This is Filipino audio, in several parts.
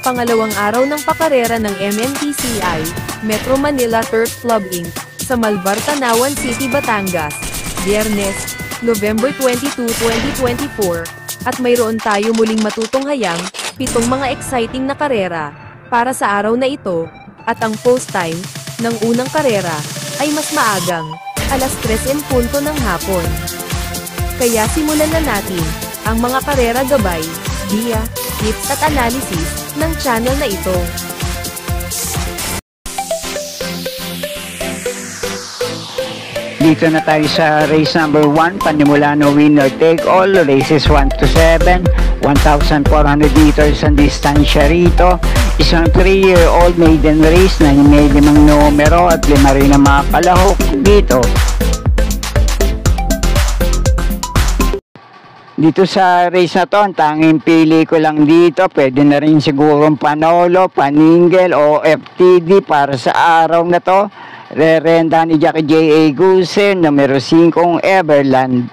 pangalawang araw ng pakarera ng MMTCI, Metro Manila Turf Club Inc., sa Malvar, Tanawan City, Batangas, Biyernes, November 22, 2024, at mayroon tayo muling matutunghayang 7 mga exciting na karera para sa araw na ito, at ang post time ng unang karera ay mas maagang, alas 3:00 ng hapon. Kaya simulan na natin ang mga karera gabay, diya, tips at analysis ng channel na ito. Dito na tayo sa race number 1, Panimulano winner take all, races 1 to 7, 1,400 meters ang distansya rito. Isang 3-year-old maiden race na may 5 numero at 5 rin ang mga kalahok dito. Dito sa race na to, ang tanging pili ko lang dito, pwede na rin sigurong Panolo, Paningel o FTD para sa araw na to. Rerenda ni Jackie J.A. Gusen, numero 5, Everland.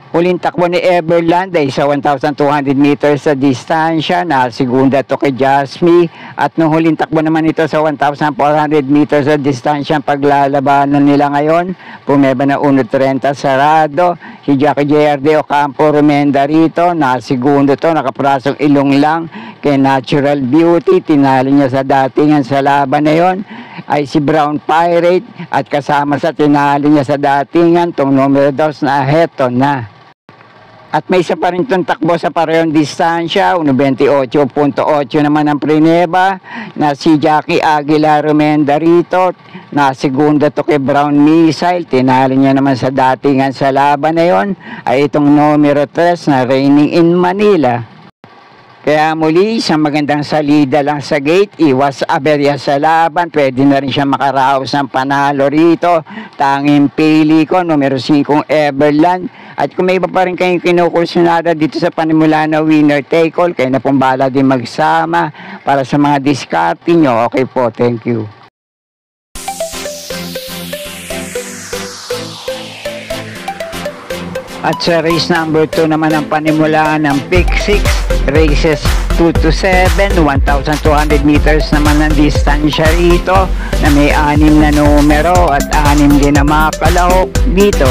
Huling takbo ni Everland ay sa 1,200 meters sa distansya, na segunda to kay Jasmine. At nung huling takbo naman ito sa 1,400 meters sa distansya, paglalabanan nila ngayon, pumeba na 1.30 sarado. Si Jackie J.R.D. Ocampo Rumenda rito, na segundo to, nakaprasong ilong lang kay Natural Beauty. Tinalo niya sa datingan sa laban na yon ay si Brown Pirate, at kasama sa tinalo niya sa datingan tong numero 2 na Heto na. At may isa pa rin itong takbo sa parehong distansya, 1.28.8 naman ang prineba, na si Jackie Aguilar Rumenda rito, na segunda to kay Brown Missile. Tinalo niya naman sa datingan sa laban na yon ay itong numero 3 na Reigning in Manila. Kaya muli, isang magandang salida lang sa gate, iwas aberya sa laban, pwede na rin siya makaraos ng panalo rito. Tanging pili ko, numero 5, Everland. At kung may iba pa rin kayong kinukursunada dito sa Panimulano winner take all, kayo na pong bahala din magsama para sa mga diskarte nyo. Okay po, thank you. At sa race number 2 naman ang panimulaan ng Pick 6, races 2 to 7, 1,200 meters naman ang distansya rito, na may 6 na numero at 6 din na mga kalahok dito.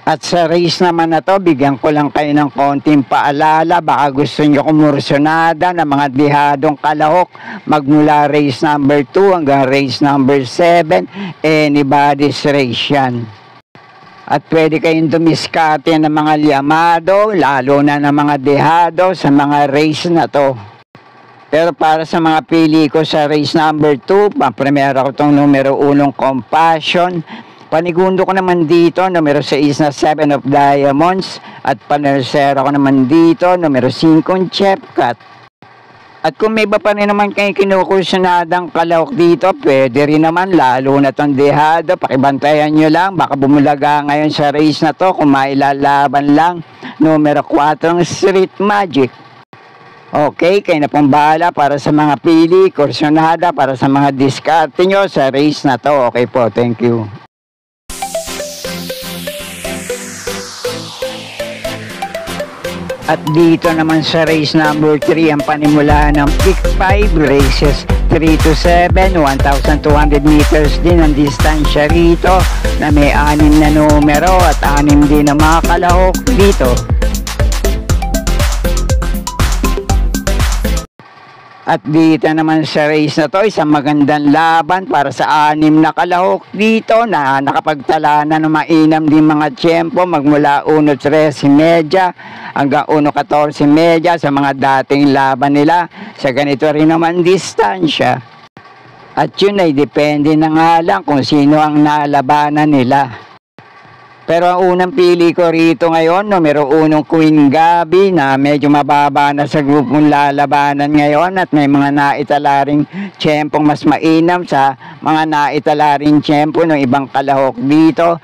At sa race naman na to, bigyan ko lang kayo ng konting paalala. Baka gusto nyo kumursyonada ng mga dihadong kalahok magmula race number 2 hanggang race number 7. Anybody's race yan. At pwede kayong dumiskarte ng mga liyamado, lalo na ng mga dihado sa mga race na to. Pero para sa mga pili ko sa race number 2, pampremera ko itong numero 1 Compassion. Panigundo ko naman dito, numero 6 na 7 of Diamonds. At panersera ko naman dito, numero 5 Chepcat. At kung may iba pa rin naman kayong kinukursunadang kalahok dito, pwede rin naman, lalo na itong dehado. Pakibantayan nyo lang, baka bumulaga ngayon sa race na to kung mailalaban lang. Numero 4 Street Magic. Okay, kayo na pong bahala para sa mga pili, kursunada, para sa mga diskarte nyo sa race na to. Okay po, thank you. At dito naman sa race number 3, ang panimulaan ng Pick 5, races 3 to 7, 1,200 meters din ang distansya rito, na may 6 na numero at 6 din na mga kalahok dito. At dito naman sa race na to, isang magandang laban para sa 6 na kalahok dito, na nakapagtala na ng mainam din mga tiyempo magmula 1:13 hanggang 1:14 sa mga dating laban nila sa ganito rin naman distansya. At yun ay depende na nga lang kung sino ang nalabanan nila. Pero ang unang pili ko rito ngayon, numero 1 Queen Gabi, na medyo mababa na sa grupong lalabanan ngayon, at may mga naitalaring tiyempong mas mainam sa mga naitalaring tiyempo ng ibang kalahok dito.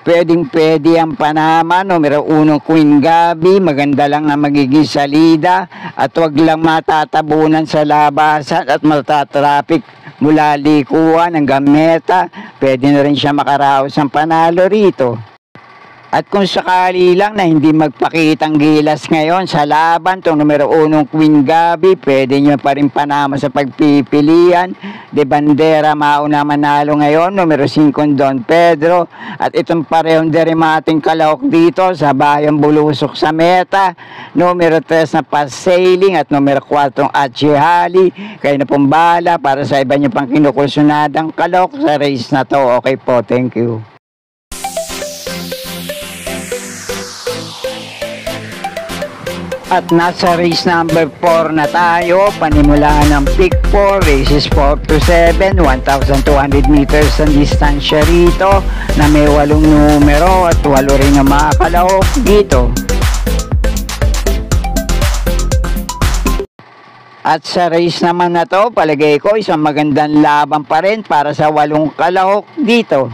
Pwedeng-pwede ang Panama, numero 1 Queen Gabi, maganda lang ang magiging salida at wag lang matatabunan sa labasan at matatraffic mula likuan hanggang meta. Pwede na rin siya makaraos ng panalo rito. At kung sakali lang na hindi magpakitang gilas ngayon sa laban, itong numero 1 Queen Gabi, pwede nyo pa rin panama sa pagpipilian. De Bandera mauna manalo ngayon, numero 5 Don Pedro. At itong parehong derimating kalahok dito sa Bayang Bulusok sa meta, numero 3 na Passailing at numero 4 Achihali. Kayo na pong bahala para sa iba nyo pang kinukursunadang kalahok sa race na to. Okay po, thank you. At nasa race number 4 na tayo, panimulaan ng pick 4, races 4 to 7, 1,200 meters ang distansya rito, na may 8 numero at 8 rin ang mga kalahok dito. At sa race naman na to, palagay ko isang magandang laban pa rin para sa 8 kalahok dito.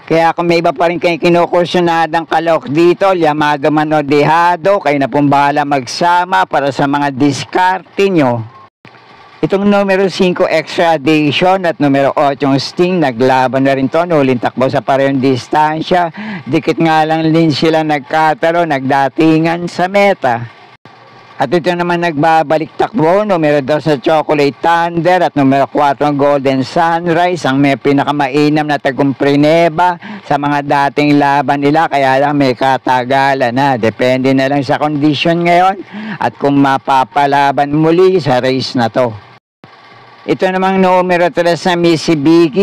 Kaya kung may iba pa rin kayo kinukursunadang kalahok dito, llamado man o dehado, kayo na pong bahala magsama para sa mga diskarte nyo. Itong numero 5 Extra Edition at numero 8 Sting, naglaban na rin to, nuling takbo sa parehong distansya. Dikit nga lang din sila nagkatalo, nagdatingan sa meta. At ito naman nagbabalik takbo, numero 2 sa Chocolate Thunder at numero 4 Golden Sunrise, ang may pinakamainam na tagumprineba sa mga dating laban nila, kaya lang may katagalan na. Depende na lang sa kondisyon ngayon at kung mapapalaban muli sa race na to. Ito namang numero 3 na Missy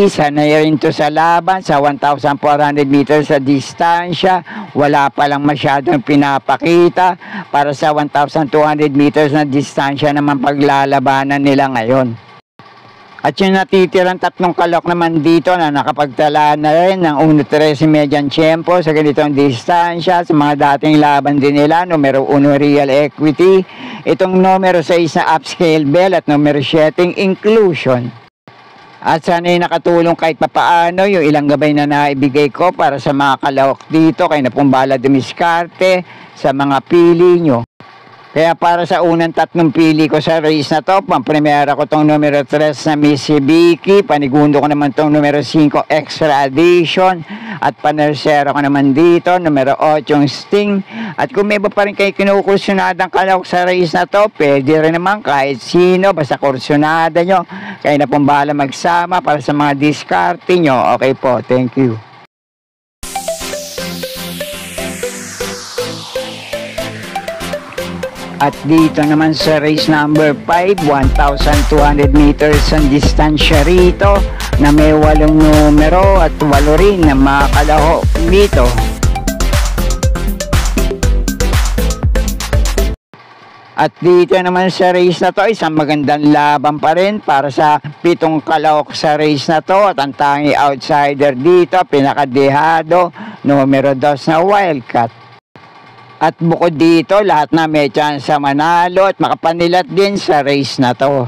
sanay rin to sa laban sa 1,400 meters sa distansya. Wala pa lang masyadong pinapakita para sa 1,200 meters na distansya naman paglalabanan nila ngayon. At yung natitirang 3 kalahok naman dito na nakapagtala na rin ng 1.13 median tempo sa ganitong distansya sa mga dating laban din nila, numero 1 Real Equity, itong numero 6 na Upscale Bell at numero 7 Inclusion. At sana'y nakatulong kahit papaano yung ilang gabay na naibigay ko para sa mga kalahok dito, kayo na pong bahala dumiskarte sa mga pili nyo. Kaya para sa unang 3 pili ko sa race na to, pampremera ko tong numero 3 na Missy Vicky, panigundo ko naman tong numero 5 Extra Edition, at panersera ko naman dito, numero 8 Sting. At kung may iba pa rin kayo kinukursunadang kalahok sa race na to, pwede rin naman kahit sino, basta kursunada nyo. Kaya na pong bahala magsama para sa mga diskarte nyo. Okay po, thank you. At dito naman sa race number 5, 1,200 meters ang distansya rito, na may 8 numero at 8 rin na mga kalahok dito. At dito naman sa race na to, isang magandang laban pa rin para sa 7 kalahok sa race na to, at ang tangi outsider dito, pinakadehado, numero 2 na Wildcat. At bukod dito, lahat na may chance sa manalo at makapanilat din sa race na to.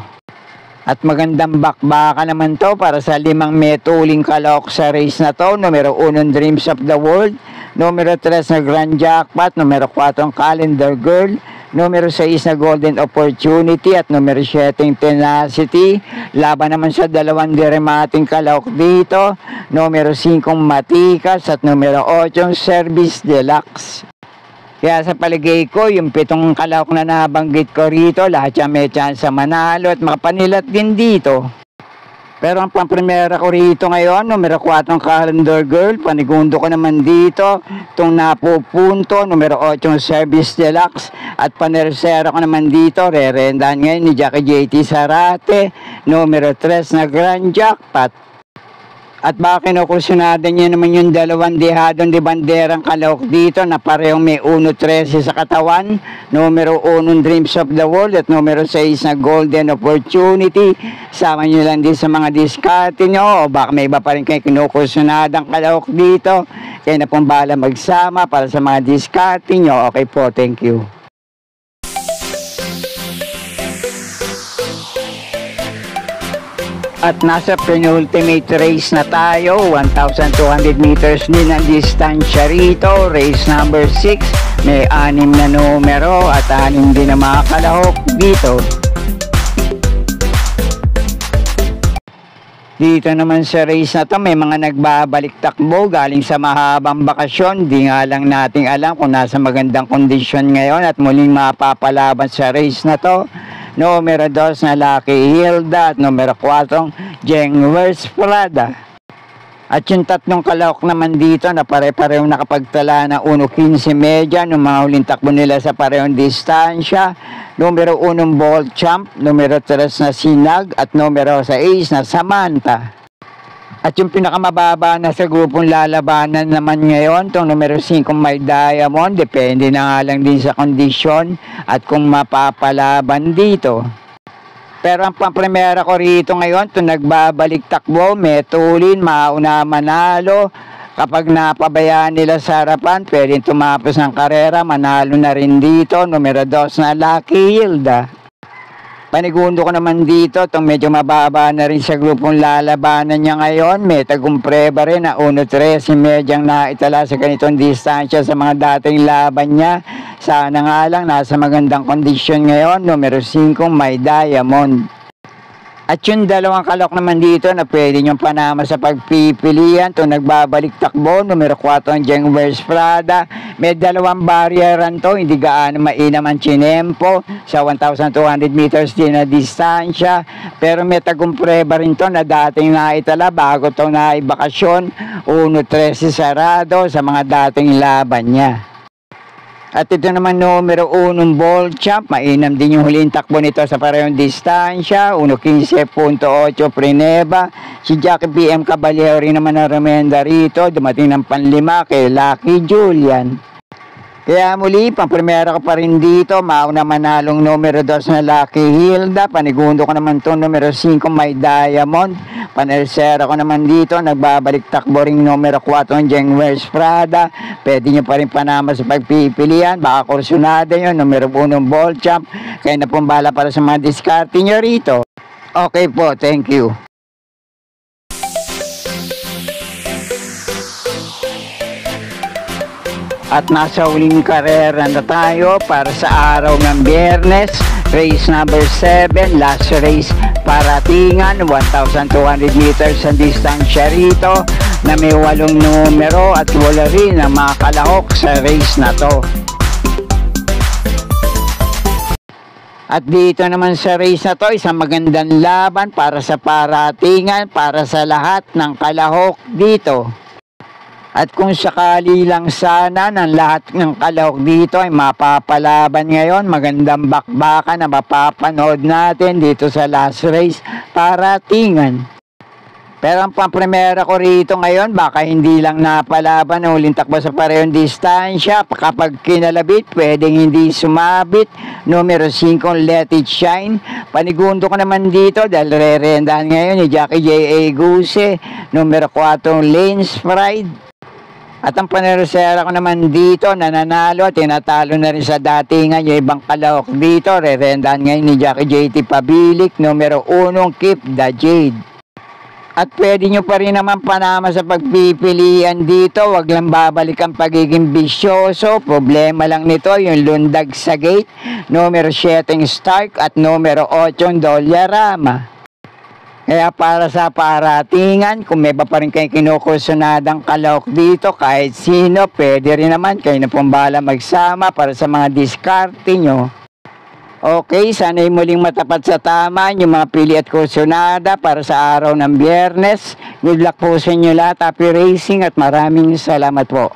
At magandang bakbaka naman to para sa 5 metuling kalahok sa race na to, numero 1 Dreams of the World, numero 3 na Grand Jackpot, numero 4 Calendar Girl, numero 6 na Golden Opportunity at numero 7 Tenacity. Laban naman sa 2 derimating kalahok dito, numero 5 Matikas at numero 8 Service Deluxe. Kaya sa paligay ko, yung 7 kalahok na nabanggit ko rito, lahat yan may chance sa manalo at makapanilat din dito. Pero ang pampremera ko rito ngayon, numero 4 Calendar Girl, panigundo ko naman dito, itong napupunto, numero 8 Service Deluxe, at panersera ko naman dito, rerendahan ngayon ni Jackie JT Sarate, numero 3 na Grand Jackpot. At baka kinukursunada niya naman yung 2 dehadong de banderang kalahok dito na parehong may 1.13 sa katawan, numero 1 Dreams of the World at numero 6 na Golden Opportunity. Sama nyo lang din sa mga diskarte nyo, o baka may iba pa rin kayo kinukursunadang kalahok dito. Kaya na pong bahala magsama para sa mga diskarte nyo. Okay po, thank you. At nasa penultimate race na tayo, 1,200 meters din ang distansya rito, race number 6, may 6 na numero at 6 din ang mga kalahok dito. Dito naman sa race na to, may mga nagbabalik takbo galing sa mahabang bakasyon. Di nga lang nating alam kung nasa magandang kondisyon ngayon at muling mapapalaban sa race na to. Numero 2 na Lucky Hilda at numero 4 Jengwers Prada. At yung tatlong kalahok naman dito na pare-parehong nakapagtala ng 1.15 media nung mga huling takbo nila sa parehong distansya. Numero 1 Bolt Champ, numero 3 na Sinag at numero 6 na Samantha. At yung pinakamababa na sa grupong lalabanan naman ngayon, itong numero 5 My Diamond, depende na nga lang din sa kondisyon at kung mapapalaban dito. Pero ang pampremera ko rito ngayon, ito nagbabalik takbo, metulin, mauna manalo. Kapag napabayaan nila sa harapan, pwedeng tumapos ng karera, manalo na rin dito. Numero 2 na Lucky Hilda. Panigundo ko naman dito, itong medyo mababa na rin sa grupong lalabanan niya ngayon. May tagumpre ba rin na 1.13 medyang naitala sa ganitong distansya sa mga dating laban niya. Sana nga lang nasa magandang kondisyon ngayon. Numero 5 My Diamond. At yung dalawang kalok naman dito na pwede niyong panama sa pagpipilian. Ito nagbabalik takbo. Numero 4 ang Jengwers Prada. May dalawang barrieran to. Hindi gaano mainam ang chinempo. Sa 1,200 meters din na distansya. Pero may tagumpre-ba rin to na dating naitala bago to naibakasyon. 1.13 sarado sa mga dating laban niya. At ito naman numero 1 Bolt Champ, mainam din yung huling takbo nito sa parehong distansya, 1.15.8 Prineva. Si Jackie PM Caballero rin naman na remenda rito, dumating ng panlima kay Lucky Julian. Kaya muli, pang-primera ko pa rin dito, mauna manalong numero 2 na Lucky Hilda, panigundo ko naman itong numero 5 My Diamond, panersera ko naman dito, nagbabalik takbo ring numero 4 Jengwers Prada, pwede nyo pa rin panama sa pagpipilian, baka kursunada yun, numero 1 Bolt Champ, kaya na pong bala para sa mga diskarte nyo rito. Okay po, thank you. At nasa huling karera na tayo para sa araw ng Biyernes. Race number 7, last race paratingan, 1,200 meters ang distansya rito na may 8 numero at wala rin ang mga kalahok sa race na to. At dito naman sa race na to, isang magandang laban para sa paratingan, para sa lahat ng kalahok dito. At kung sakali lang sana ng lahat ng kalahok dito ay mapapalaban ngayon, magandang bakbakan na mapapanood natin dito sa last race paratingan. Pero ang pampremera ko rito ngayon, baka hindi lang napalaban ng huling takbo sa parehong distansya. Kapag kinalabit, pwedeng hindi sumabit. Numero 5, Let It Shine. Panigundo ko naman dito dahil re-rendahan ngayon ni Jackie J.A. Guse. Numero 4, Lane's Pride. At ang paneresera ko naman dito, nananalo, tinatalo na rin sa datingan yung ibang kalahok dito. Re-rendahan ngayon ni Jackie J.T. Pabilik, numero 1, Keep the Jade. At pwede nyo pa rin naman panama sa pagpipilian dito. Wag lang babalik ang pagiging bisyoso. Problema lang nito yung lundag sa gate. Numero 7 Stark at numero 8 Dolyarama. Kaya para sa paratingan, kung may ba pa rin kayo kinukursunadang kalahok dito, kahit sino, pwede rin naman kayo na pumbala magsama para sa mga diskarte nyo. Okay, sana'y muling matapat sa tama yung mga pili at kursunada para sa araw ng Biyernes. Good luck po sa inyo lahat, happy racing at maraming salamat po.